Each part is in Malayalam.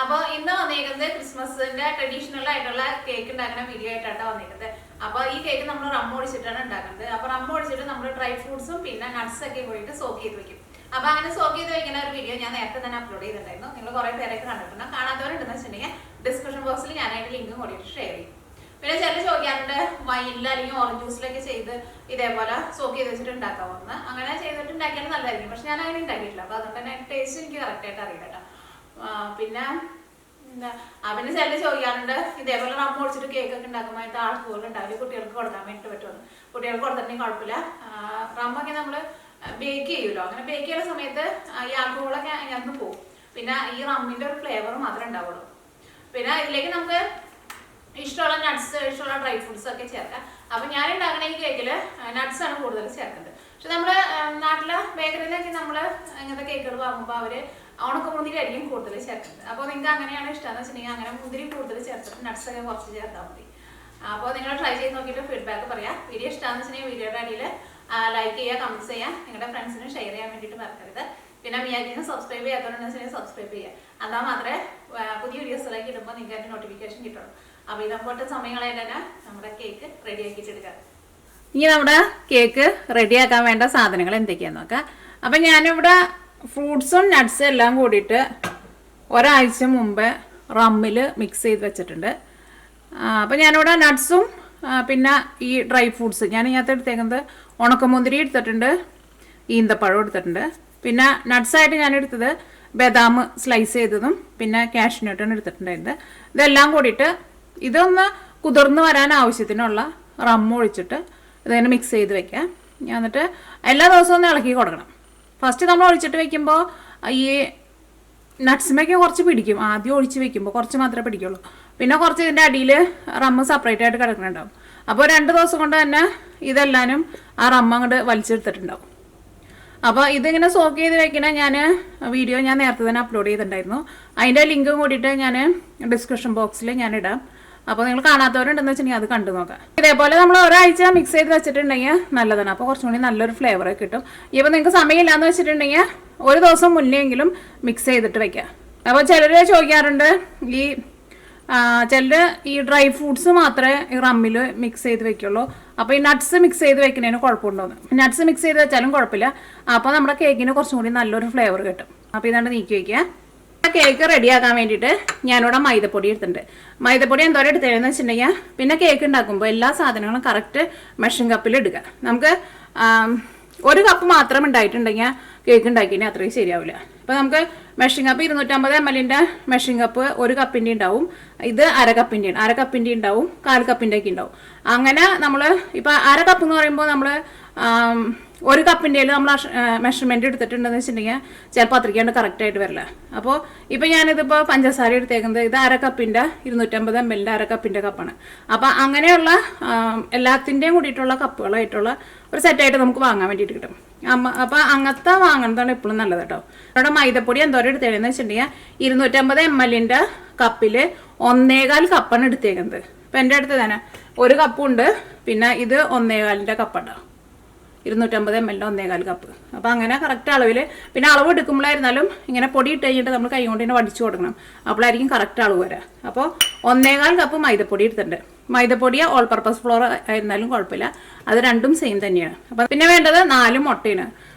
അപ്പോൾ ഇന്ന് വന്നിരിക്കുന്നത് ക്രിസ്മസിന്റെ ട്രഡീഷണൽ ആയിട്ടുള്ള കേക്ക് ഉണ്ടാക്കുന്ന വീഡിയോ ആയിട്ടാണ് വന്നിരിക്കുന്നത്. അപ്പോൾ ഈ കേക്ക് നമ്മൾ റം ഒഴിച്ചിട്ടാണ് ഉണ്ടാക്കുന്നത്. അപ്പോൾ റം ഒഴിച്ചിട്ട് നമ്മൾ ഡ്രൈ ഫ്രൂട്ട്സും പിന്നെ നട്ട്സ് ഒക്കെ കൂടിയിട്ട് സോക്ക് ചെയ്ത് വെക്കും. അപ്പോൾ അങ്ങനെ സോക്ക് ചെയ്ത് വെക്കുന്ന ഒരു വീഡിയോ ഞാൻ നേരത്തെ തന്നെ അപ്ലോഡ് ചെയ്തിട്ടുണ്ടായിരുന്നു. നിങ്ങൾ കുറേ പേരൊക്കെ കണ്ടിട്ടുണ്ട്. കാണാത്തവരുണ്ടെന്ന് വെച്ചിട്ടുണ്ടെങ്കിൽ ഡിസ്ക്രിപ്ഷൻ ബോക്സിൽ ഞാനായിട്ട് ലിങ്കും കൂടിയിട്ട് ഷെയർ ചെയ്യും. പിന്നെ ചില ചോദിക്കാറുണ്ട് വൈനിൽ അല്ലെങ്കിൽ ഓറഞ്ച് ജ്യൂസിലൊക്കെ ചെയ്ത് ഇതേപോലെ സോക്ക് ചെയ്ത് വെച്ചിട്ട് ഉണ്ടാക്കാമെന്ന്. അങ്ങനെ ചെയ്തിട്ട് ഉണ്ടാക്കിയാൽ നല്ലതായിരിക്കും. പക്ഷെ ഞാൻ അങ്ങനെ ഉണ്ടാക്കിയിട്ടില്ല. അപ്പോൾ അതുകൊണ്ട് തന്നെ ടേസ്റ്റ് എനിക്ക് കറക്റ്റായിട്ട് അറിയില്ല കേട്ടോ. പിന്നെ എന്താ പിന്നെ ചില ചോദിക്കാറുണ്ട് ഇതേപോലെ റം ഒഴിച്ചിട്ട് കേക്ക് ഒക്കെ ഉണ്ടാക്കുമ്പോൾ അതിൻ്റെ ആൾക്കുകൾ ഉണ്ടാവില്ല, കുട്ടികൾക്ക് കൊടുക്കാൻ വേണ്ടിയിട്ട് പറ്റുമെന്ന്. കുട്ടികൾക്ക് കൊടുത്തിട്ടുണ്ടെങ്കിൽ കുഴപ്പമില്ല. റമ്മൊക്കെ നമ്മൾ ബേക്ക് ചെയ്യുമല്ലോ. അങ്ങനെ ബേക്ക് ചെയ്യുന്ന സമയത്ത് ഈ ആൾക്കുകളൊക്കെ അതിനകത്ത് പോകും. പിന്നെ ഈ റമ്മിൻ്റെ ഒരു ഫ്ലേവർ മാത്രമേ ഉണ്ടാവുള്ളൂ. പിന്നെ ഇതിലേക്ക് നമുക്ക് ഇഷ്ടമുള്ള നട്ട്സ്, ഇഷ്ടമുള്ള ഡ്രൈ ഫ്രൂട്ട്സ് ഒക്കെ ചേർക്കാം. അപ്പം ഞാൻ ഉണ്ടാക്കുന്ന ഈ കേക്കിൽ നട്ട്സ് ആണ് കൂടുതൽ ചേർക്കുന്നത്. പക്ഷെ നമ്മൾ നാട്ടിലെ ബേക്കറിയിലൊക്കെ നമ്മൾ ഇങ്ങനത്തെ കേക്കുകൾ വാങ്ങുമ്പോൾ അവർ ഉണക്കമുന്തിരി ആയിരിക്കും കൂടുതൽ ചേർക്കുന്നത്. അപ്പോൾ നിങ്ങൾക്ക് അങ്ങനെയാണ് ഇഷ്ടമെന്ന് വെച്ചിട്ടുണ്ടെങ്കിൽ അങ്ങനെ മുന്തിരി കൂടുതൽ ചേർത്തിട്ട് നട്ട്സൊക്കെ കുറച്ച് ചേർത്താൽ മതി. അപ്പോൾ നിങ്ങൾ ട്രൈ ചെയ്ത് നോക്കിയിട്ട് ഫീഡ്ബാക്ക് പറയാം. വീഡിയോ ഇഷ്ടമാണെന്ന് വെച്ചിട്ടുണ്ടെങ്കിൽ വീഡിയോയുടെ അടിയിൽ ലൈക്ക് ചെയ്യുക, കമൻറ്റ്സ് ചെയ്യുക, നിങ്ങളുടെ ഫ്രണ്ട്സിന് ഷെയർ ചെയ്യാൻ വേണ്ടിയിട്ട് മറക്കരുത്. പിന്നെ മിയാക്കിന് സബ്സ്ക്രൈബ് ചെയ്യാത്തതുകൊണ്ടെന്ന് വെച്ചിട്ടുണ്ടെങ്കിൽ സബ്സ്ക്രൈബ് ചെയ്യുക. എന്നാൽ മാത്രമേ പുതിയ വീഡിയോസിലേക്ക് ഇടുമ്പോൾ നിങ്ങൾക്ക് അതിൻ്റെ നോട്ടിഫിക്കേഷൻ കിട്ടുള്ളൂ. അപ്പോൾ ഇതപ്പോഴത്തെ സമയങ്ങളായിട്ട് തന്നെ നമ്മുടെ കേക്ക് റെഡി ആക്കിയിട്ട് എടുക്കാം. ഇനി നമ്മുടെ കേക്ക് റെഡിയാക്കാൻ വേണ്ട സാധനങ്ങൾ എന്തൊക്കെയാണെന്ന് നോക്കാം. അപ്പം ഞാനിവിടെ ഫ്രൂട്ട്സും നട്ട്സും എല്ലാം കൂടിയിട്ട് ഒരാഴ്ച മുമ്പ് റമ്മിൽ മിക്സ് ചെയ്ത് വെച്ചിട്ടുണ്ട്. അപ്പം ഞാനിവിടെ നട്ട്സും പിന്നെ ഈ ഡ്രൈ ഫ്രൂട്ട്സ് ഞാൻ ഇതിനകത്ത് എടുത്തേക്കുന്നത് ഉണക്കമുന്തിരി എടുത്തിട്ടുണ്ട്, ഈന്തപ്പഴം എടുത്തിട്ടുണ്ട്. പിന്നെ നട്ട്സായിട്ട് ഞാൻ എടുത്തത് ബദാം സ്ലൈസ് ചെയ്തതും പിന്നെ കാഷ്യൂനട്ടും എടുത്തിട്ടുണ്ടായിരുന്നു. ഇതെല്ലാം കൂടിയിട്ട് ഇതൊന്ന് കുതിർന്ന് വരാൻ ആവശ്യത്തിനുള്ള റമ്മ് ഒഴിച്ചിട്ട് ഇതിങ്ങനെ മിക്സ് ചെയ്ത് വെക്കാം. എന്നിട്ട് എല്ലാ ദിവസവും ഒന്ന് ഇളക്കി കൊടുക്കണം. ഫസ്റ്റ് നമ്മൾ ഒഴിച്ചിട്ട് വെക്കുമ്പോൾ ഈ നട്ട്സിമൊക്കെ കുറച്ച് പിടിക്കും. ആദ്യം ഒഴിച്ച് വെക്കുമ്പോൾ കുറച്ച് മാത്രമേ പിടിക്കുള്ളൂ. പിന്നെ കുറച്ച് ഇതിൻ്റെ അടിയിൽ റമ്മ് സെപ്പറേറ്റ് ആയിട്ട് കിടക്കുന്നുണ്ടാവും. അപ്പോൾ 2 ദിവസം കൊണ്ട് തന്നെ ഇതെല്ലാനും ആ റമ്മ അങ്ങോട്ട് വലിച്ചെടുത്തിട്ടുണ്ടാവും. അപ്പോൾ ഇതിങ്ങനെ സോക്ക് ചെയ്ത് വെക്കണ വീഡിയോ ഞാൻ നേരത്തെ തന്നെ അപ്ലോഡ് ചെയ്തിട്ടുണ്ടായിരുന്നു. അതിൻ്റെ ലിങ്കും കൂടിയിട്ട് ഞാൻ ഡിസ്ക്രിപ്ഷൻ ബോക്സിൽ ഞാൻ ഇടാം. അപ്പോൾ നിങ്ങൾ കാണാത്തവരുണ്ടെന്ന് വെച്ചിട്ടുണ്ടെങ്കിൽ അത് കണ്ടു നോക്കാം. ഇതേപോലെ നമ്മൾ ഒരാഴ്ച മിക്സ് ചെയ്ത് വെച്ചിട്ടുണ്ടെങ്കിൽ നല്ലതാണ്. അപ്പോൾ കുറച്ചും കൂടി നല്ലൊരു ഫ്ലേവർ കിട്ടും. ഇപ്പോൾ നിങ്ങൾക്ക് സമയമില്ലാന്ന് വെച്ചിട്ടുണ്ടെങ്കിൽ ഒരു ദിവസം മുന്നെങ്കിലും മിക്സ് ചെയ്തിട്ട് വെക്കാം. അപ്പോൾ ചിലർ ചോദിക്കാറുണ്ട് ചിലർ ഈ ഡ്രൈ ഫ്രൂട്ട്സ് മാത്രമേ ഈ റമ്മിൽ മിക്സ് ചെയ്ത് വെക്കുള്ളൂ. അപ്പോൾ ഈ നട്ട്സ് മിക്സ് ചെയ്ത് വെക്കുന്നതിന് കുഴപ്പമുണ്ടോന്ന്. നട്ട്സ് മിക്സ് ചെയ്ത് വെച്ചാലും കുഴപ്പമില്ല. അപ്പോൾ നമ്മുടെ കേക്കിന് കുറച്ചും കൂടി നല്ലൊരു ഫ്ലേവർ കിട്ടും. അപ്പോൾ ഇതാണ്ട് നീക്കി വയ്ക്കുക. കേക്ക് റെഡിയാക്കാൻ വേണ്ടിയിട്ട് ഞാനിവിടെ മൈദപ്പൊടി എടുത്തിട്ടുണ്ട്. മൈദപ്പൊടി എന്തോരം എടുത്തതെന്ന് വെച്ചിട്ടുണ്ടെങ്കിൽ പിന്നെ കേക്ക് ഉണ്ടാക്കുമ്പോൾ എല്ലാ സാധനങ്ങളും കറക്റ്റ് മെഷറിംഗ് കപ്പിൽ എടുക്കുക. നമുക്ക് 1 കപ്പ് മാത്രം ഉണ്ടായിട്ടുണ്ടെങ്കിൽ കേക്ക് ഉണ്ടാക്കിയതിന് അത്രയും ശരിയാവില്ല. അപ്പോൾ നമുക്ക് measuring cup 250 ml measuring cup 1 കപ്പിൻ്റെ ഉണ്ടാവും. ഇത് അര കപ്പിൻ്റെ ഉണ്ടാവും, 1/4 കപ്പിൻ്റെ ഒക്കെ ഉണ്ടാവും. അങ്ങനെ നമ്മൾ ഇപ്പോൾ 1/2 കപ്പ് എന്ന് പറയുമ്പോൾ നമ്മൾ 1 കപ്പിൻ്റെ നമ്മൾ മെഷർമെൻറ്റ് എടുത്തിട്ടുണ്ടെന്ന് വെച്ചിട്ടുണ്ടെങ്കിൽ ചിലപ്പോൾ അത്രയ്ക്കാണ്ട് കറക്റ്റായിട്ട് വരില്ല. അപ്പോൾ ഇപ്പോൾ ഞാനിതിപ്പോൾ പഞ്ചസാര എടുത്തേക്കുന്നത് ഇത് 1/2 കപ്പിൻ്റെ 250 ml 1/2 കപ്പിൻ്റെ കപ്പാണ്. അപ്പോൾ അങ്ങനെയുള്ള എല്ലാത്തിൻ്റെയും കൂടിയിട്ടുള്ള കപ്പുകളായിട്ടുള്ള ഒരു സെറ്റായിട്ട് നമുക്ക് വാങ്ങാൻ വേണ്ടിയിട്ട് കിട്ടും. അപ്പോൾ അങ്ങനത്തെ വാങ്ങുന്നതാണ് എപ്പോഴും നല്ലത് കേട്ടോ. ഇവിടെ മൈദപ്പൊടി എന്തോരം എടുത്തേക്കെന്ന് വെച്ചിട്ടുണ്ടെങ്കിൽ 250 ml കപ്പിൽ 1.25 കപ്പാണ് എടുത്തേക്കുന്നത്. ഇപ്പം എൻ്റെ അടുത്ത് തന്നെ 1 കപ്പുണ്ട്, പിന്നെ ഇത് 1.25 കപ്പുണ്ടോ, 250 ml 1.25 കപ്പ്. അപ്പോൾ അങ്ങനെ കറക്റ്റ് അളവിൽ. പിന്നെ അളവ് എടുക്കുമ്പോഴായിരുന്നാലും ഇങ്ങനെ പൊടി ഇട്ട് കഴിഞ്ഞിട്ട് നമ്മൾ കൈ കൊണ്ട് തന്നെ വടിച്ചു കൊടുക്കണം. അപ്പോഴായിരിക്കും കറക്റ്റ് അളവ് വരാം. അപ്പോൾ 1.25 കപ്പ് മൈദപ്പൊടി എടുത്തിട്ടുണ്ട്. മൈദപ്പൊടി ഓൾ പർപ്പസ് ഫ്ലോർ ആയിരുന്നാലും കുഴപ്പമില്ല, അത് രണ്ടും സെയിം തന്നെയാണ്. അപ്പോൾ പിന്നെ വേണ്ടത് 4 മുട്ടയാണ്.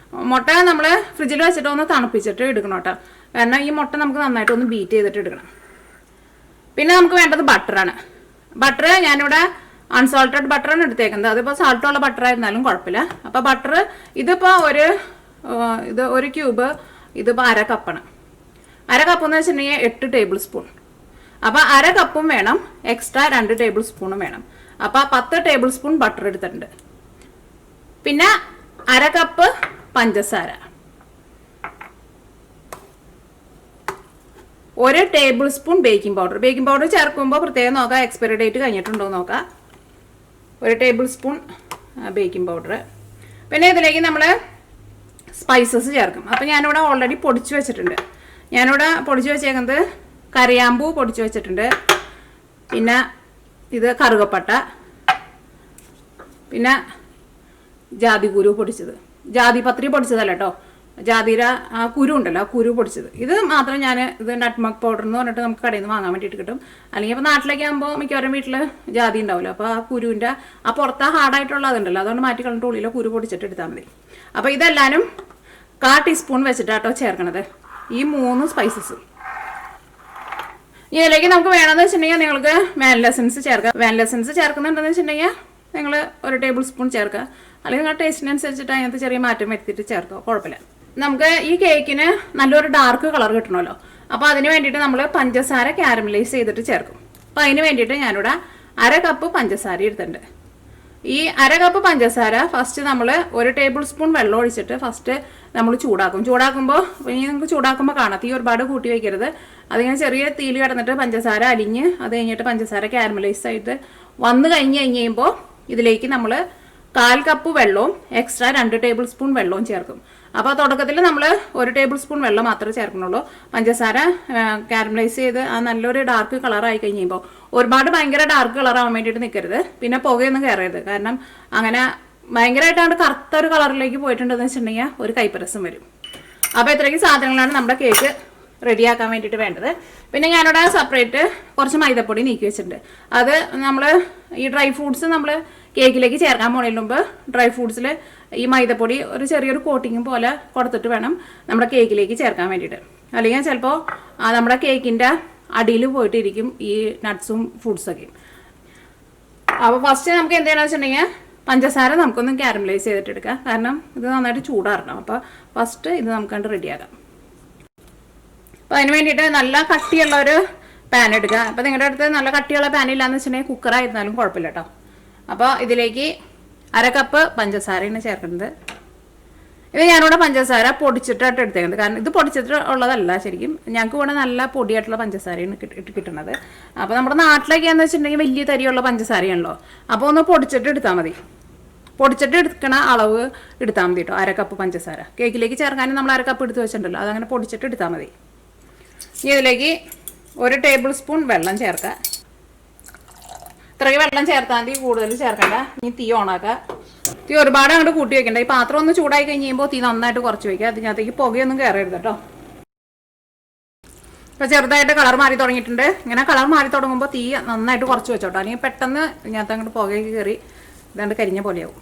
മുട്ട നമ്മൾ ഫ്രിഡ്ജിൽ വെച്ചിട്ട് ഒന്ന് തണുപ്പിച്ചിട്ട് എടുക്കണം കേട്ടോ. കാരണം ഈ മുട്ട നമുക്ക് നന്നായിട്ട് ഒന്ന് ബീറ്റ് ചെയ്തിട്ട് എടുക്കണം. പിന്നെ നമുക്ക് വേണ്ടത് ബട്ടറാണ്. ബട്ടർ ഞാനിവിടെ അൺസോൾട്ടഡ് ബട്ടറാണ് എടുത്തേക്കുന്നത്. അതിപ്പോൾ സാൾട്ടുള്ള ബട്ടർ ആയിരുന്നാലും കുഴപ്പമില്ല. അപ്പോൾ ബട്ടർ ഇതിപ്പോൾ ഒരു ക്യൂബ് ഇതിപ്പോൾ 1/2 കപ്പാണ്. 1/2 കപ്പ് എന്ന് വെച്ചിട്ടുണ്ടെങ്കിൽ 8 ടേബിൾ സ്പൂൺ. അപ്പോൾ 1/2 കപ്പും വേണം, എക്സ്ട്രാ 2 ടേബിൾ സ്പൂണും വേണം. അപ്പോൾ 10 ടേബിൾ സ്പൂൺ ബട്ടർ എടുത്തിട്ടുണ്ട്. പിന്നെ 1/2 കപ്പ് പഞ്ചസാര, 1 table spoon baking powder. Baking powder ചേർക്കുമ്പോൾ പ്രത്യേകം നോക്കാം, എക്സ്പയറി ഡേറ്റ് കഴിഞ്ഞിട്ടുണ്ടോ എന്ന് നോക്കാം. 1 ടേബിൾ സ്പൂൺ ബേക്കിംഗ് പൗഡർ. പിന്നെ ഇതിലേക്ക് നമ്മൾ സ്പൈസസ് ചേർക്കും. അപ്പോൾ ഞാനിവിടെ ഓൾറെഡി പൊടിച്ചു വെച്ചിട്ടുണ്ട്. ഞാനിവിടെ പൊടിച്ചു വെച്ചേക്കുന്നത് കറിയാമ്പൂ പൊടിച്ചു വെച്ചിട്ടുണ്ട്, പിന്നെ ഇത് കറുകപ്പട്ട, പിന്നെ ജാതിക്കുരു പൊടിച്ചത്, ജാതിപത്രി പൊടിച്ചതല്ല കേട്ടോ, ജാതിര ആ കുരു ഉണ്ടല്ലോ, ആ കുരു പൊടിച്ചത്. ഇത് മാത്രം ഞാൻ ഇത് നട്ട്മഗ് പൗഡർ എന്ന് പറഞ്ഞിട്ട് നമുക്ക് കടയിൽ നിന്ന് വാങ്ങാൻ വേണ്ടിയിട്ട് കിട്ടും. അല്ലെങ്കിൽ ഇപ്പോൾ നാട്ടിലേക്ക് ആകുമ്പോൾ മിക്കവാറും വീട്ടിൽ ജാതി ഉണ്ടാവില്ല. അപ്പോൾ ആ കുരുവിൻ്റെ ആ പുറത്ത് ഹാർഡായിട്ടുള്ള അതുണ്ടല്ലോ, അതുകൊണ്ട് മാറ്റി കളഞ്ഞിട്ട് ഉള്ളിലോ കുരു പൊടിച്ചിട്ട് എടുത്താൽ മതി. അപ്പോൾ ഇതെല്ലാവരും 1/4 ടീസ്പൂൺ വെച്ചിട്ടാട്ടോ ചേർക്കണത് ഈ 3 സ്പൈസസ്. ഇതിലേക്ക് നമുക്ക് വേണമെന്ന് വെച്ചിട്ടുണ്ടെങ്കിൽ നിങ്ങൾക്ക് വാനില എസൻസ് ചേർക്കാം. വാനില എസൻസ് ചേർക്കുന്നുണ്ടെന്ന് വെച്ചിട്ടുണ്ടെങ്കിൽ നിങ്ങൾ 1 ടേബിൾ സ്പൂൺ ചേർക്കുക. അല്ലെങ്കിൽ നിങ്ങളുടെ ടേസ്റ്റിനനുസരിച്ചിട്ട് അതിനകത്ത് ചെറിയ മാറ്റം വരുത്തിയിട്ട് ചേർക്കുക, കുഴപ്പമില്ല. നമുക്ക് ഈ കേക്കിന് നല്ലൊരു ഡാർക്ക് കളർ കിട്ടണമല്ലോ. അപ്പോൾ അതിന് വേണ്ടിയിട്ട് നമ്മൾ പഞ്ചസാര കാരമലൈസ് ചെയ്തിട്ട് ചേർക്കും. അപ്പോൾ അതിന് വേണ്ടിയിട്ട് ഞാനിവിടെ 1/2 കപ്പ് പഞ്ചസാര എടുത്തിട്ടുണ്ട്. ഈ 1/2 കപ്പ് പഞ്ചസാര ഫസ്റ്റ് നമ്മൾ 1 ടേബിൾ സ്പൂൺ വെള്ളം ഒഴിച്ചിട്ട് ഫസ്റ്റ് നമ്മൾ ചൂടാക്കുമ്പോൾ ഇനി നിങ്ങൾക്ക് ചൂടാക്കുമ്പോൾ കാണാം, തീ ഒരുപാട് കൂട്ടി വയ്ക്കരുത്. അതിങ്ങനെ ചെറിയ തീയിൽ കിടന്നിട്ട് പഞ്ചസാര അലിഞ്ഞ് അത് കഴിഞ്ഞിട്ട് പഞ്ചസാര കാരമലൈസ് ആയിട്ട് വന്നു കഴിയുമ്പോൾ ഇതിലേക്ക് നമ്മൾ 1/4 കപ്പ് വെള്ളവും എക്സ്ട്രാ 2 ടേബിൾ സ്പൂൺ വെള്ളവും ചേർക്കും. അപ്പോൾ തുടക്കത്തിൽ നമ്മൾ 1 ടേബിൾ സ്പൂൺ വെള്ളം മാത്രമേ ചേർക്കണുള്ളൂ. പഞ്ചസാര കാരമലൈസ് ചെയ്ത് ആ നല്ലൊരു ഡാർക്ക് കളറായി കഴിയുമ്പോൾ ഒരുപാട് ഭയങ്കര ഡാർക്ക് കളറാവാൻ വേണ്ടിയിട്ട് നിൽക്കരുത്. പിന്നെ പുകയൊന്നും കയറരുത്. കാരണം അങ്ങനെ ഭയങ്കരമായിട്ടാണ് കറുത്ത ഒരു കളറിലേക്ക് പോയിട്ടുണ്ടെന്ന് വെച്ചിട്ടുണ്ടെങ്കിൽ ഒരു കൈപ്പരസം വരും. അപ്പോൾ ഇത്രയ്ക്ക് സാധനങ്ങളാണ് നമ്മുടെ കേക്ക് റെഡിയാക്കാൻ വേണ്ടിയിട്ട് വേണ്ടത്. പിന്നെ ഞാനിവിടെ സെപ്പറേറ്റ് കുറച്ച് മൈദപ്പൊടി നീക്കി വെച്ചിട്ടുണ്ട്. അത് നമ്മൾ ഈ ഡ്രൈ ഫ്രൂട്ട്സ് നമ്മൾ കേക്കിലേക്ക് ചേർക്കാൻ പോകുന്നതിന് മുമ്പ് ഡ്രൈ ഫ്രൂട്ട്സിൽ ഈ മൈദപ്പൊടി ഒരു ചെറിയൊരു കോട്ടിങ് പോലെ കൊടുത്തിട്ട് വേണം നമ്മുടെ കേക്കിലേക്ക് ചേർക്കാൻ വേണ്ടിയിട്ട്. അല്ലെങ്കിൽ ചിലപ്പോൾ നമ്മുടെ കേക്കിൻ്റെ അടിയിൽ പോയിട്ടിരിക്കും ഈ നട്ട്സും ഫ്രൂട്ട്സൊക്കെ. അപ്പോൾ ഫസ്റ്റ് നമുക്ക് എന്തെയാണെന്ന് വെച്ചിട്ടുണ്ടെങ്കിൽ പഞ്ചസാര നമുക്കൊന്ന് കാരമലൈസ് ചെയ്തിട്ടെടുക്കാം. കാരണം ഇത് നന്നായിട്ട് ചൂടാറണം. അപ്പോൾ ഫസ്റ്റ് ഇത് നമുക്ക് കണ്ട് റെഡിയാക്കാം. അപ്പോൾ അതിന് വേണ്ടിയിട്ട് നല്ല കട്ടിയുള്ള ഒരു പാൻ എടുക്കുക. അപ്പോൾ നിങ്ങളുടെ അടുത്ത് നല്ല കട്ടിയുള്ള പാൻ ഇല്ലാന്ന് വെച്ചിട്ടുണ്ടെങ്കിൽ കുക്കറായിരുന്നാലും കുഴപ്പമില്ല കേട്ടോ. അപ്പോൾ ഇതിലേക്ക് 1/2 കപ്പ് പഞ്ചസാരയാണ് ചേർക്കുന്നത്. ഇത് ഞാനിവിടെ പഞ്ചസാര പൊടിച്ചിട്ടായിട്ട് എടുത്തേക്കുന്നത്. കാരണം ഇത് പൊടിച്ചിട്ട് ഉള്ളതല്ല, ശരിക്കും ഞങ്ങൾക്ക് ഇവിടെ നല്ല പൊടിയായിട്ടുള്ള പഞ്ചസാരയാണ് കിട്ടുന്നത്. അപ്പോൾ നമ്മുടെ നാട്ടിലേക്കാന്ന് വെച്ചിട്ടുണ്ടെങ്കിൽ വലിയ തരിയുള്ള പഞ്ചസാരയാണല്ലോ. അപ്പോൾ ഒന്ന് പൊടിച്ചിട്ട് എടുത്താൽ മതി. പൊടിച്ചിട്ട് എടുക്കണ അളവ് എടുത്താൽ മതി കേട്ടോ. 1/2 കപ്പ് പഞ്ചസാര കേക്കിലേക്ക് ചേർക്കാനും നമ്മൾ 1/2 കപ്പ് എടുത്ത് വെച്ചിട്ടുണ്ടല്ലോ, അതങ്ങനെ പൊടിച്ചിട്ട് എടുത്താൽ മതി. ഇനി ഇതിലേക്ക് 1 ടേബിൾ സ്പൂൺ വെള്ളം ചേർക്കുക. ഇത്രയും വെള്ളം ചേർത്താൽ മതി, കൂടുതൽ ചേർക്കണ്ട. ഇനി തീ ഓണാക്കുക. തീ ഒരുപാട് അങ്ങോട്ട് കൂട്ടി വെക്കണ്ട. ഈ പാത്രം ഒന്ന് ചൂടായി കഴിയുമ്പോൾ തീ നന്നായിട്ട് കുറച്ച് വയ്ക്കുക. അതിനകത്തേക്ക് പുകയൊന്നും കയറരുത് കേട്ടോ. ഇപ്പോൾ ചെറുതായിട്ട് കളർ മാറി തുടങ്ങിയിട്ടുണ്ട്. ഇങ്ങനെ കളർ മാറി തുടങ്ങുമ്പോൾ തീ നന്നായിട്ട് കുറച്ച് വെച്ചോട്ടോ. അല്ലെങ്കിൽ പെട്ടെന്ന് ഇതിനകത്ത് അങ്ങോട്ട് പുകയൊക്കെ കയറി ഇതാണ്ട് കരിഞ്ഞ പോലെയാവും.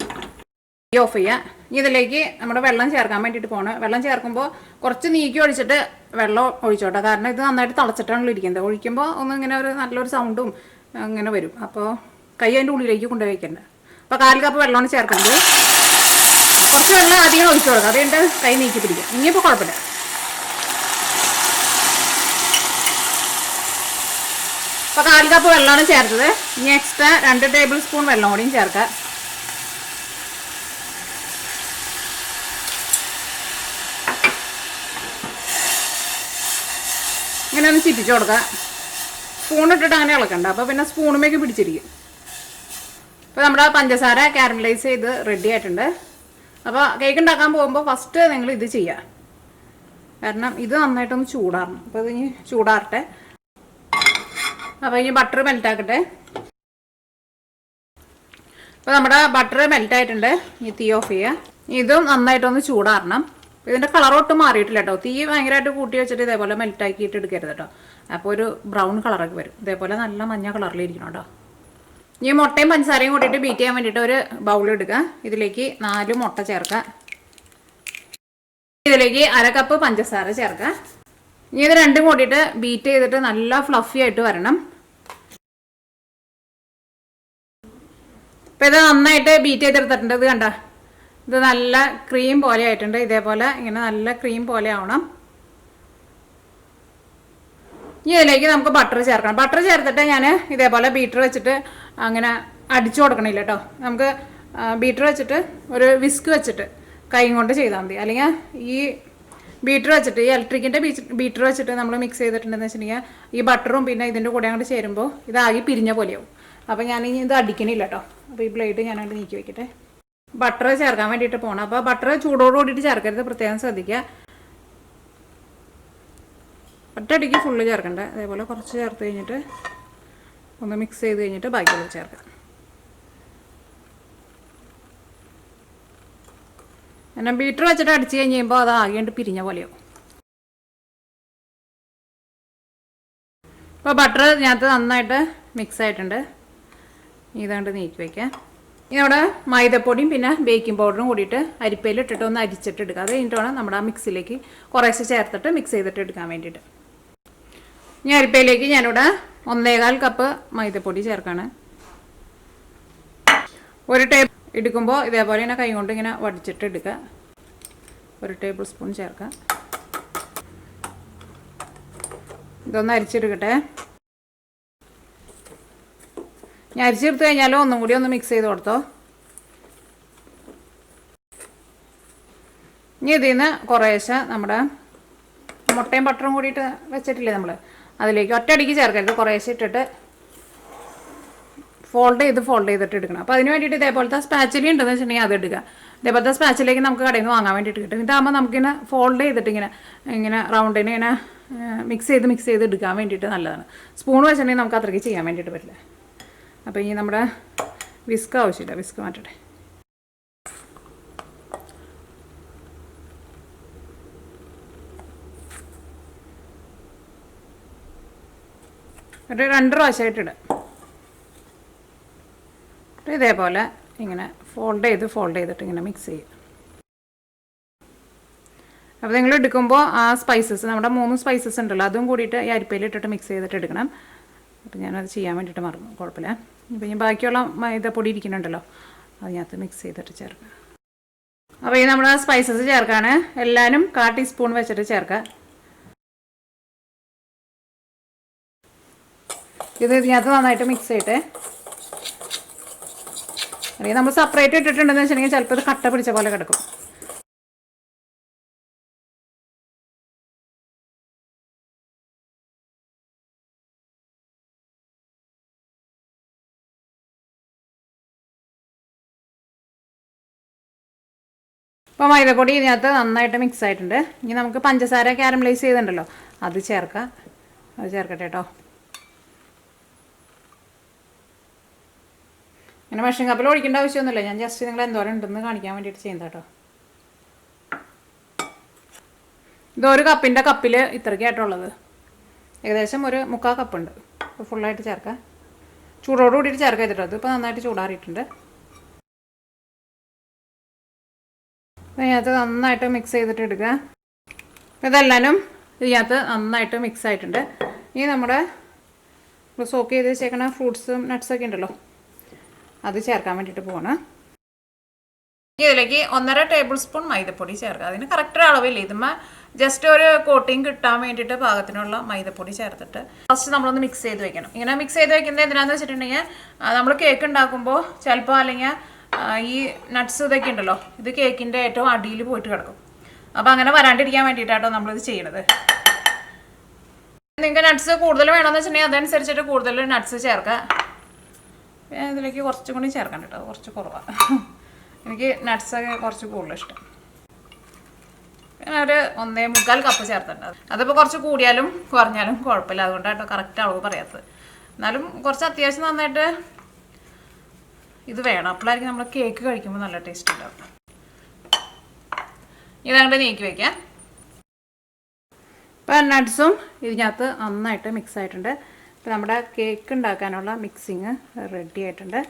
തീ ഓഫ് ചെയ്യുക. ഇനി ഇതിലേക്ക് നമ്മുടെ വെള്ളം ചേർക്കാൻ വേണ്ടിയിട്ട് പോകണം. വെള്ളം ചേർക്കുമ്പോൾ കുറച്ച് നീക്കി ഒഴിച്ചിട്ട് വെള്ളം ഒഴിച്ചോട്ടോ. കാരണം ഇത് നന്നായിട്ട് തിളച്ചിട്ടാണല്ലോ ഇരിക്കുന്നത്. ഒഴിക്കുമ്പോൾ ഒന്ന് ഇങ്ങനെ ഒരു നല്ലൊരു സൗണ്ടും അങ്ങനെ വരും. അപ്പോൾ കൈ അതിൻ്റെ ഉള്ളിലേക്ക് കൊണ്ടുപോയി വയ്ക്കണ്ട. അപ്പോൾ 1/4 കപ്പ് വെള്ളമാണ് ചേർക്കുന്നത്. കുറച്ച് വെള്ളം അധികം ഒഴിച്ചു കൊടുക്കുക. അതുകൊണ്ട് കൈ നീക്കി പിടിക്കുക. ഇനിയിപ്പോൾ കുഴപ്പമില്ല. അപ്പോൾ 1/4 കപ്പ് വെള്ളമാണ് ചേർത്തത്. ഇനി എക്സ്ട്രാ 2 ടേബിൾ സ്പൂൺ വെള്ളം കൂടിയും ചേർക്കുക. ഇങ്ങനെ ഒന്ന് ചിറ്റിച്ച് കൊടുക്കുക. സ്പൂണിട്ടിട്ട് അങ്ങനെ ഇളക്കണ്ട. അപ്പോൾ പിന്നെ സ്പൂണുമേക്ക് പിടിച്ചിരിക്കും. അപ്പോൾ നമ്മുടെ പഞ്ചസാര കാരമലൈസ് ചെയ്ത് റെഡി ആയിട്ടുണ്ട്. അപ്പോൾ കേക്ക് ഉണ്ടാക്കാൻ പോകുമ്പോൾ ഫസ്റ്റ് നിങ്ങൾ ഇത് ചെയ്യുക. കാരണം ഇത് നന്നായിട്ടൊന്ന് ചൂടാറണം. അപ്പോൾ ഇത് ഇനി ചൂടാറട്ടെ. അപ്പോൾ ഇനി ബട്ടർ മെൽറ്റാക്കട്ടെ. അപ്പോൾ നമ്മുടെ ബട്ടർ മെൽറ്റായിട്ടുണ്ട്. ഇനി തീ ഓഫ് ചെയ്യുക. ഇതും നന്നായിട്ടൊന്ന് ചൂടാറണം. ഇതിൻ്റെ കളറൊട്ടും മാറിയിട്ടില്ല കേട്ടോ. തീ ഭയങ്കരമായിട്ട് കൂട്ടി വെച്ചിട്ട് ഇതേപോലെ മെൽറ്റാക്കിയിട്ട് എടുക്കരുത് കേട്ടോ. അപ്പോൾ ഒരു ബ്രൗൺ കളറൊക്കെ വരും. ഇതേപോലെ നല്ല മഞ്ഞ കളറിലിരിക്കണം കേട്ടോ. ഈ മുട്ടയും പഞ്ചസാരയും കൂട്ടിയിട്ട് ബീറ്റ് ചെയ്യാൻ വേണ്ടിയിട്ട് ഒരു ബൗൾ എടുക്കുക. ഇതിലേക്ക് 4 മുട്ട ചേർക്കുക. ഇതിലേക്ക് 1/2 കപ്പ് പഞ്ചസാര ചേർക്കുക. ഇനി ഇത് രണ്ടും കൂട്ടിയിട്ട് ബീറ്റ് ചെയ്തിട്ട് നല്ല ഫ്ലഫി ആയിട്ട് വരണം. അപ്പോൾ ഇത് നന്നായിട്ട് ബീറ്റ് ചെയ്തെടുത്തിട്ടുണ്ട്. ഇത് കണ്ട, ഇത് നല്ല ക്രീം പോലെ ആയിട്ടുണ്ട്. ഇതേപോലെ ഇങ്ങനെ നല്ല ക്രീം പോലെ ആവണം. ഇനി ഇതിലേക്ക് നമുക്ക് ബട്ടർ ചേർക്കണം. ബട്ടർ ചേർത്തിട്ട് ഞാൻ ഇതേപോലെ ബീറ്റർ വെച്ചിട്ട് അങ്ങനെ അടിച്ചു കൊടുക്കണില്ല കേട്ടോ. നമുക്ക് ബീറ്റർ വെച്ചിട്ട് ഒരു വിസ്ക് വെച്ചിട്ട് കൈ കൊണ്ട് ചെയ്താൽ മതി. അല്ലെങ്കിൽ ഈ ബീറ്റർ വെച്ചിട്ട് ഈ ഇലക്ട്രിക്കിൻ്റെ ബീറ്റർ വെച്ചിട്ട് നമ്മൾ മിക്സ് ചെയ്തിട്ടുണ്ടെന്ന് വെച്ചിട്ടുണ്ടെങ്കിൽ ഈ ബട്ടറും പിന്നെ ഇതിൻ്റെ കൂടെ അങ്ങോട്ട് ചേരുമ്പോൾ ഇതാകെ പിരിഞ്ഞ പോലെയാവും. അപ്പോൾ ഞാനിനി ഇത് അടിക്കണില്ല കേട്ടോ. അപ്പോൾ ഈ ബ്ലേഡ് ഞാനങ്ങോട്ട് നീക്കി വയ്ക്കട്ടെ. ബട്ടർ ചേർക്കാൻ വേണ്ടിയിട്ട് പോകണം. അപ്പോൾ ബട്ടർ ചൂടോട് കൂടിയിട്ട് ചേർക്കരുത്, പ്രത്യേകം ശ്രദ്ധിക്കുക. ഒറ്റയടിക്ക് ഫുള്ള് ചേർക്കണ്ട. അതേപോലെ കുറച്ച് ചേർത്ത് കഴിഞ്ഞിട്ട് ഒന്ന് മിക്സ് ചെയ്ത് കഴിഞ്ഞിട്ട് ബാക്കിയുള്ളത് ചേർക്കാം. പിന്നെ ബീറ്റർ വെച്ചിട്ട് അടിച്ച് കഴിയുമ്പോൾ അത് ആകെയായിട്ട് പിരിഞ്ഞ പോലെയാവും. ഇപ്പോൾ ബട്ടർ ഇതിനകത്ത് നന്നായിട്ട് മിക്സ് ആയിട്ടുണ്ട്. ഇതാണ്ട് നീക്കി വയ്ക്കാം. ഇതവിടെ മൈദപ്പൊടിയും പിന്നെ ബേക്കിംഗ് പൗഡറും കൂടിയിട്ട് അരിപ്പയിൽ ഇട്ടിട്ട് ഒന്ന് അരിച്ചിട്ട് എടുക്കുക. അത് കഴിഞ്ഞിട്ട് വേണം നമ്മുടെ ആ മിക്സിലേക്ക് കുറേശ്ശെ ചേർത്തിട്ട് മിക്സ് ചെയ്തിട്ട് എടുക്കാൻ വേണ്ടിയിട്ട്. ഇനി അരിപ്പയിലേക്ക് ഞാനിവിടെ 1.25 കപ്പ് മൈദപ്പൊടി ചേർക്കാണ്. ഒരു ടേബിൾ എടുക്കുമ്പോൾ ഇതേപോലെ തന്നെ കൈ കൊണ്ട് ഇങ്ങനെ വടിച്ചിട്ട് എടുക്കുക. 1 ടേബിൾ സ്പൂൺ ചേർക്കാം. ഇതൊന്ന് അരിച്ചെടുക്കട്ടെ. ഞാൻ അരിച്ചെടുത്ത് കഴിഞ്ഞാലോ ഒന്നും കൂടി ഒന്ന് മിക്സ് ചെയ്ത് കൊടുത്തോ. ഇനി ഇതിൽ നിന്ന് കുറേശ്ശെ നമ്മുടെ മുട്ടയും ബട്ടറും കൂടിയിട്ട് വെച്ചിട്ടില്ലേ നമ്മൾ, അതിലേക്ക് ഒറ്റയടിക്ക് ചേർക്കരുത്. കുറേശ്ശെ ഇട്ടിട്ട് ഫോൾഡ് ചെയ്തിട്ട് എടുക്കണം. അപ്പോൾ അതിന് വേണ്ടിയിട്ട് ഇതേപോലത്തെ സ്പാച്ചിലി ഉണ്ടെന്ന് വെച്ചിട്ടുണ്ടെങ്കിൽ അത് എടുക്കുക. ഇതേപോലത്തെ സ്പാച്ചിലേക്ക് നമുക്ക് കടയിൽ നിന്ന് വാങ്ങാൻ വേണ്ടിയിട്ട് കിട്ടും. ഇതാകുമ്പോൾ നമുക്കിങ്ങനെ ഫോൾഡ് ചെയ്തിട്ട് ഇങ്ങനെ റൗണ്ടിന് ഇങ്ങനെ മിക്സ് ചെയ്ത് എടുക്കാൻ വേണ്ടിയിട്ട് നല്ലതാണ്. സ്പൂൺ വെച്ചിട്ടുണ്ടെങ്കിൽ നമുക്ക് അത്രയ്ക്ക് ചെയ്യാൻ വേണ്ടിയിട്ട് പറ്റില്ല. അപ്പോൾ ഇനി നമ്മുടെ വിസ്ക് ആവശ്യമില്ല, വിസ്ക് മാറ്റട്ടെ. ഒരു 2 പ്രാവശ്യമായിട്ടിടുക. ഇതേപോലെ ഇങ്ങനെ ഫോൾഡ് ചെയ്തിട്ട് ഇങ്ങനെ മിക്സ് ചെയ്യും. അപ്പോൾ നിങ്ങൾ എടുക്കുമ്പോൾ ആ സ്പൈസസ്, നമ്മുടെ 3 സ്പൈസസ് ഉണ്ടല്ലോ, അതും കൂടിയിട്ട് ഈ അരിപ്പയിൽ ഇട്ടിട്ട് മിക്സ് ചെയ്തിട്ട് എടുക്കണം. അപ്പോൾ ഞാനത് ചെയ്യാൻ വേണ്ടിയിട്ട് മറന്നു, കുഴപ്പമില്ല. ഇപ്പോൾ ഇനി ബാക്കിയുള്ള മൈദപ്പൊടി ഇരിക്കുന്നുണ്ടല്ലോ, അതിനകത്ത് മിക്സ് ചെയ്തിട്ട് ചേർക്കുക. അപ്പോൾ ഈ നമ്മൾ സ്പൈസസ് ചേർക്കാണ്. എല്ലാവരും 1/4 ടീസ്പൂൺ വെച്ചിട്ട് ചേർക്കുക. ഇതിനകത്ത് നന്നായിട്ട് മിക്സ് ചെയ്തിട്ട്, അല്ലെങ്കിൽ നമ്മൾ സെപ്പറേറ്റ് ഇട്ടിട്ടുണ്ടെന്ന് വെച്ചിട്ടുണ്ടെങ്കിൽ ചിലപ്പോൾ ഇത് കട്ട പിടിച്ച പോലെ കിടക്കും. ഇപ്പോൾ മൈദപ്പൊടി ഇതിനകത്ത് നന്നായിട്ട് മിക്സ് ആയിട്ടുണ്ട്. ഇനി നമുക്ക് പഞ്ചസാര കാരമലൈസ് ചെയ്തിട്ടുണ്ടല്ലോ, അത് ചേർക്കാം. അത് ചേർക്കട്ടെ കേട്ടോ. ഇങ്ങനെ മെഷീൻ കപ്പിൽ ഒഴിക്കേണ്ട ആവശ്യമൊന്നുമില്ല. ഞാൻ ജസ്റ്റ് നിങ്ങൾ എന്തോരം ഉണ്ടെന്ന് കാണിക്കാൻ വേണ്ടിയിട്ട് ചെയ്യുന്നത് കേട്ടോ. ഇതൊരു കപ്പിൻ്റെ കപ്പിൽ ഇത്രയ്ക്കായിട്ടുള്ളത്, ഏകദേശം ഒരു 3/4 കപ്പുണ്ട്. അപ്പോൾ ഫുള്ളായിട്ട് ചേർക്കാം. ചൂടോട് കൂടിയിട്ട് ചേർക്കാം ചെയ്തിട്ടോ. അതിപ്പോൾ നന്നായിട്ട് ചൂടാറിയിട്ടുണ്ട്. ഇതിനകത്ത് നന്നായിട്ട് മിക്സ് ചെയ്തിട്ട് എടുക്കുക. ഇതെല്ലാനും ഇതിനകത്ത് നന്നായിട്ട് മിക്സ് ആയിട്ടുണ്ട്. ഇനി നമ്മുടെ സോക്ക് ചെയ്ത് വെച്ചേക്കണ ഫ്രൂട്ട്സും നട്ട്സൊക്കെ ഉണ്ടല്ലോ, അത് ചേർക്കാൻ വേണ്ടിയിട്ട് പോവാണ്. ഇതിലേക്ക് 1.5 ടേബിൾ സ്പൂൺ മൈദപ്പൊടി ചേർക്കുക. അതിന് കറക്റ്റ് അളവില്ല. ഇതുമ്മ ജസ്റ്റ് ഒരു കോട്ടിങ് കിട്ടാൻ വേണ്ടിയിട്ട് പാകത്തിനുള്ള മൈദപ്പൊടി ചേർത്തിട്ട് ഫസ്റ്റ് നമ്മളൊന്ന് മിക്സ് ചെയ്ത് വെക്കണം. ഇങ്ങനെ മിക്സ് ചെയ്ത് വെക്കുന്നത് എന്തിനാണെന്ന് വെച്ചിട്ടുണ്ടെങ്കിൽ നമ്മൾ കേക്ക് ഉണ്ടാക്കുമ്പോൾ ചിലപ്പോൾ അല്ലെങ്കിൽ ഈ നട്ട്സ് ഇതൊക്കെ ഉണ്ടല്ലോ, ഇത് കേക്കിൻ്റെ ഏറ്റവും അടിയിൽ പോയിട്ട് കിടക്കും. അപ്പോൾ അങ്ങനെ വരാണ്ടിരിക്കാൻ വേണ്ടിയിട്ടാട്ടോ നമ്മളിത് ചെയ്യണത്. നിങ്ങൾക്ക് നട്ട്സ് കൂടുതൽ വേണമെന്ന് വെച്ചിട്ടുണ്ടെങ്കിൽ അതനുസരിച്ചിട്ട് കൂടുതൽ നട്ട്സ് ചേർക്കുക. ഇതിലേക്ക് കുറച്ചും കൂടി ചേർക്കാൻ കേട്ടോ, കുറച്ച് കുറവാണ്. എനിക്ക് നട്ട്സൊക്കെ കുറച്ച് കൂടുതൽ ഇഷ്ടം. പിന്നെ ഒരു 1.25 കപ്പ് ചേർത്തിട്ടുണ്ട്. അതിപ്പോൾ കുറച്ച് കൂടിയാലും കുറഞ്ഞാലും കുഴപ്പമില്ല. അതുകൊണ്ടാട്ടോ കറക്റ്റ് അളവ് പറയാത്തത്. എന്നാലും കുറച്ച് അത്യാവശ്യം നന്നായിട്ട് ഇത് വേണം. അപ്പോഴായിരിക്കും നമ്മൾ കേക്ക് കഴിക്കുമ്പോൾ നല്ല ടേസ്റ്റ് ഉണ്ടാവും. ഇതങ്ങോട്ട് നീക്കി വയ്ക്കാം. ഇപ്പം നട്ട്സും ഇതിനകത്ത് നന്നായിട്ട് മിക്സ് ആയിട്ടുണ്ട്. ഇപ്പം നമ്മുടെ കേക്ക് ഉണ്ടാക്കാനുള്ള മിക്സിങ് റെഡി ആയിട്ടുണ്ട്.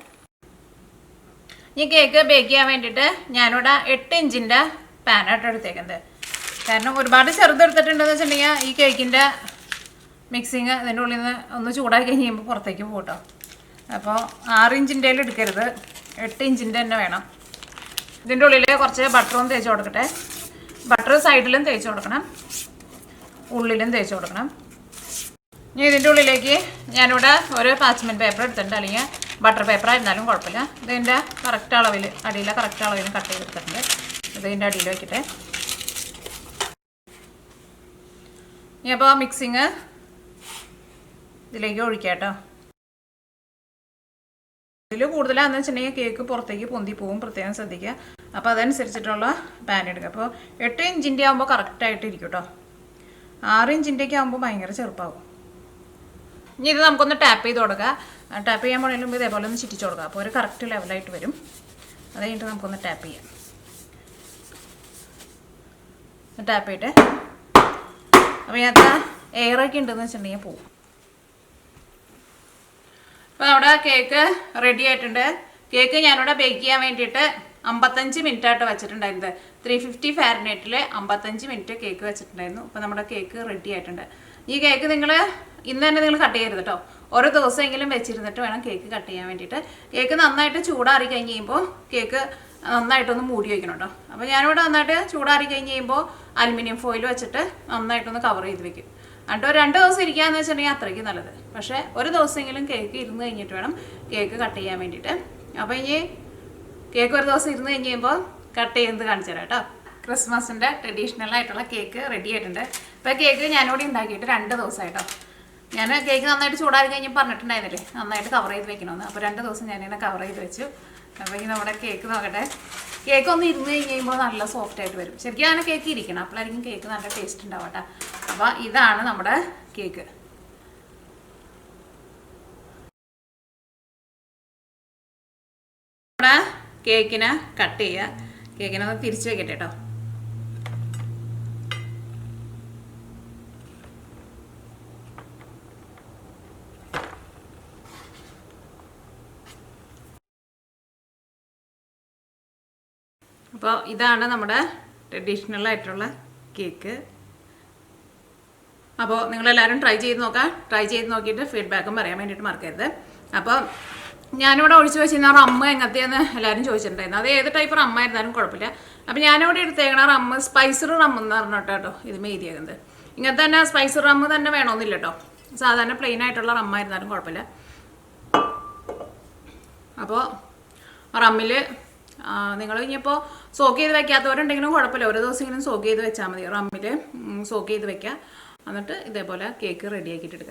ഈ കേക്ക് ബേക്ക് ചെയ്യാൻ വേണ്ടിയിട്ട് ഞാനിവിടെ 8 ഇഞ്ചിൻ്റെ പാനായിട്ട് എടുത്തേക്കുന്നത്. കാരണം ഒരുപാട് ചെറുതെടുത്തിട്ടുണ്ടെന്ന് വെച്ചിട്ടുണ്ടെങ്കിൽ ഈ കേക്കിൻ്റെ മിക്സിങ് ഇതിൻ്റെ ഉള്ളിൽ നിന്ന് ഒന്ന് ചൂടാക്കി കഴിയുമ്പോൾ പുറത്തേക്ക് പോകട്ടോ. അപ്പോൾ 6 ഇഞ്ചിൻ്റെ എടുക്കരുത്, 8 ഇഞ്ചിൻ്റെ തന്നെ വേണം. ഇതിൻ്റെ ഉള്ളിൽ കുറച്ച് ബട്ടറും തേച്ച് കൊടുക്കട്ടെ. ബട്ടർ സൈഡിലും തേച്ച് കൊടുക്കണം, ഉള്ളിലും തേച്ച് കൊടുക്കണം. ഇനി ഇതിൻ്റെ ഉള്ളിലേക്ക് ഞാനിവിടെ ഒരു പാച്ച്മെൻറ്റ് പേപ്പർ എടുത്തിട്ടുണ്ട്, അല്ലെങ്കിൽ ബട്ടർ പേപ്പർ ആയിരുന്നാലും കുഴപ്പമില്ല. ഇതിൻ്റെ കറക്റ്റ് അളവിൽ, അടിയിലെ കറക്റ്റ് അളവിൽ കട്ട് ചെയ്തെടുത്തിട്ടുണ്ട്. ഇതിൻ്റെ അടിയിൽ വയ്ക്കട്ടെ. ഇനി അപ്പോൾ മിക്സിങ് ഇതിലേക്ക് ഒഴിക്കാം കേട്ടോ. ഇതിൽ കൂടുതലാണെന്ന് വെച്ചിട്ടുണ്ടെങ്കിൽ കേക്ക് പുറത്തേക്ക് പൊന്തി പോവും, പ്രത്യേകം ശ്രദ്ധിക്കുക. അപ്പോൾ അതനുസരിച്ചിട്ടുള്ള പാൻ എടുക്കുക. അപ്പോൾ 8 ഇഞ്ചിൻ്റെ ആകുമ്പോൾ കറക്റ്റായിട്ട് ഇരിക്കും കേട്ടോ. 6 ഇഞ്ചിൻ്റെയൊക്കെ ആകുമ്പോൾ ഭയങ്കര ചെറുപ്പാകും. ഇനി ഇത് നമുക്കൊന്ന് ടാപ്പ് ചെയ്ത് കൊടുക്കുക. ടാപ്പ് ചെയ്യാൻ പോണതിന് മുമ്പ് ഇതേപോലെ ഒന്ന് ചുറ്റിച്ച് കൊടുക്കുക. അപ്പോൾ ഒരു കറക്റ്റ് ലെവലായിട്ട് വരും. അത് കഴിഞ്ഞിട്ട് നമുക്കൊന്ന് ടാപ്പ് ചെയ്യാം. ടാപ്പ് ചെയ്തിട്ട്. അപ്പോൾ ഇതിനകത്ത് എയറൊക്കെ ഉണ്ടെന്ന് വെച്ചിട്ടുണ്ടെങ്കിൽ പോകും. അപ്പോൾ നമ്മുടെ കേക്ക് റെഡി ആയിട്ടുണ്ട്. കേക്ക് ഞാനിവിടെ ബേക്ക് ചെയ്യാൻ വേണ്ടിയിട്ട് 55 മിനിറ്റ് ആയിട്ട് വെച്ചിട്ടുണ്ടായിരുന്നത്. 350 ഫാരനൈറ്റിൽ 55 മിനിറ്റ് കേക്ക് വെച്ചിട്ടുണ്ടായിരുന്നു. അപ്പോൾ നമ്മുടെ കേക്ക് റെഡി ആയിട്ടുണ്ട്. ഈ കേക്ക് നിങ്ങൾ ഇന്ന് തന്നെ നിങ്ങൾ കട്ട് ചെയ്യരുത് കേട്ടോ. ഓരോ ദിവസമെങ്കിലും വെച്ചിരുന്നിട്ട് വേണം കേക്ക് കട്ട് ചെയ്യാൻ വേണ്ടിയിട്ട്. കേക്ക് നന്നായിട്ട് ചൂടാറി കഴിഞ്ഞ് കഴിയുമ്പോൾ കേക്ക് നന്നായിട്ടൊന്ന് മൂടി വയ്ക്കണം കേട്ടോ. അപ്പോൾ ഞാനിവിടെ നന്നായിട്ട് ചൂടാറി കഴിഞ്ഞ് കഴിയുമ്പോൾ അലുമിനിയം ഫോയിൽ വെച്ചിട്ട് നന്നായിട്ടൊന്ന് കവർ ചെയ്ത് വെക്കും. എന്നിട്ട് ഒരു 2 ദിവസം ഇരിക്കുകയെന്ന് വെച്ചിട്ടുണ്ടെങ്കിൽ അത്രയ്ക്ക് നല്ലത്. പക്ഷേ ഒരു ദിവസമെങ്കിലും കേക്ക് ഇരുന്ന് കഴിഞ്ഞിട്ട് വേണം കേക്ക് കട്ട് ചെയ്യാൻ വേണ്ടിയിട്ട്. അപ്പോൾ ഇനി കേക്ക് ഒരു ദിവസം ഇരുന്ന് കഴിഞ്ഞ് കഴിയുമ്പോൾ കട്ട് ചെയ്യുന്നത് കാണിച്ചു തരാം കേട്ടോ. ക്രിസ്മസിൻ്റെ ട്രഡീഷണൽ ആയിട്ടുള്ള കേക്ക് റെഡി ആയിട്ടുണ്ട്. ഇപ്പോൾ കേക്ക് ഞാനിവിടെ ഉണ്ടാക്കിയിട്ട് 2 ദിവസമായിട്ടോ. ഞാൻ കേക്ക് നന്നായിട്ട് ചൂടാറി കഴിഞ്ഞ് പറഞ്ഞിട്ടുണ്ടായിരുന്നില്ലേ നന്നായിട്ട് കവർ ചെയ്ത് വെക്കണമെന്ന്. അപ്പോൾ 2 ദിവസം ഞാനിങ്ങനെ കവർ ചെയ്ത് വെച്ചു. അപ്പോൾ ഇനി നമ്മുടെ കേക്ക് നോക്കട്ടെ. കേക്ക് ഒന്ന് ഇരുന്ന് കഴിഞ്ഞ് കഴിയുമ്പോൾ നല്ല സോഫ്റ്റ് ആയിട്ട് വരും. ശരിക്കും അങ്ങനെ കേക്ക് ഇരിക്കണം, അപ്പോഴായിരിക്കും കേക്ക് നല്ല ടേസ്റ്റ് ഉണ്ടാവട്ടെ. അപ്പോൾ ഇതാണ് നമ്മുടെ കേക്ക്. നമ്മുടെ കേക്കിനെ കട്ട് ചെയ്യുക. കേക്കിനെ ഒന്ന് തിരിച്ച് വെക്കട്ടെ കേട്ടോ. അപ്പോൾ ഇതാണ് നമ്മുടെ ട്രഡീഷണൽ ആയിട്ടുള്ള കേക്ക്. അപ്പോൾ നിങ്ങളെല്ലാവരും ട്രൈ ചെയ്ത് നോക്കാം. ട്രൈ ചെയ്ത് നോക്കിയിട്ട് ഫീഡ്ബാക്കും പറയാൻ വേണ്ടിയിട്ട് മറക്കരുത്. അപ്പോൾ ഞാനിവിടെ ഒഴിച്ച് വെച്ചിരുന്ന റമ്മ് എങ്ങനത്തെയെന്ന് എല്ലാവരും ചോദിച്ചിട്ടുണ്ടായിരുന്നു. അത് ഏത് ടൈപ്പ് റമ്മായിരുന്നാലും കുഴപ്പമില്ല. അപ്പോൾ ഞാനിവിടെ എടുത്തേക്കണ റമ്മ് സ്പൈസർ റമ്മ് എന്ന് പറഞ്ഞിട്ട് കേട്ടോ ഇത് എഴുതിയേക്കുന്നത്. ഇങ്ങനത്തെ തന്നെ സ്പൈസർ റമ്മ് തന്നെ വേണമെന്നില്ല കേട്ടോ. സാധാരണ പ്ലെയിൻ ആയിട്ടുള്ള റമ്മായിരുന്നാലും കുഴപ്പമില്ല. അപ്പോൾ റമ്മിൽ നിങ്ങൾ ഇനിയിപ്പോൾ സോക്ക് ചെയ്ത് വെക്കാത്തവരുണ്ടെങ്കിലും കുഴപ്പമില്ല. ഓരോ ദിവസമെങ്കിലും സോക്ക് ചെയ്ത് വെച്ചാൽ മതി. റമ്മിൽ സോക്ക് ചെയ്ത് വെക്കുക. എന്നിട്ട് ഇതേപോലെ കേക്ക് റെഡി ആക്കിയിട്ട് എടുക്കുക.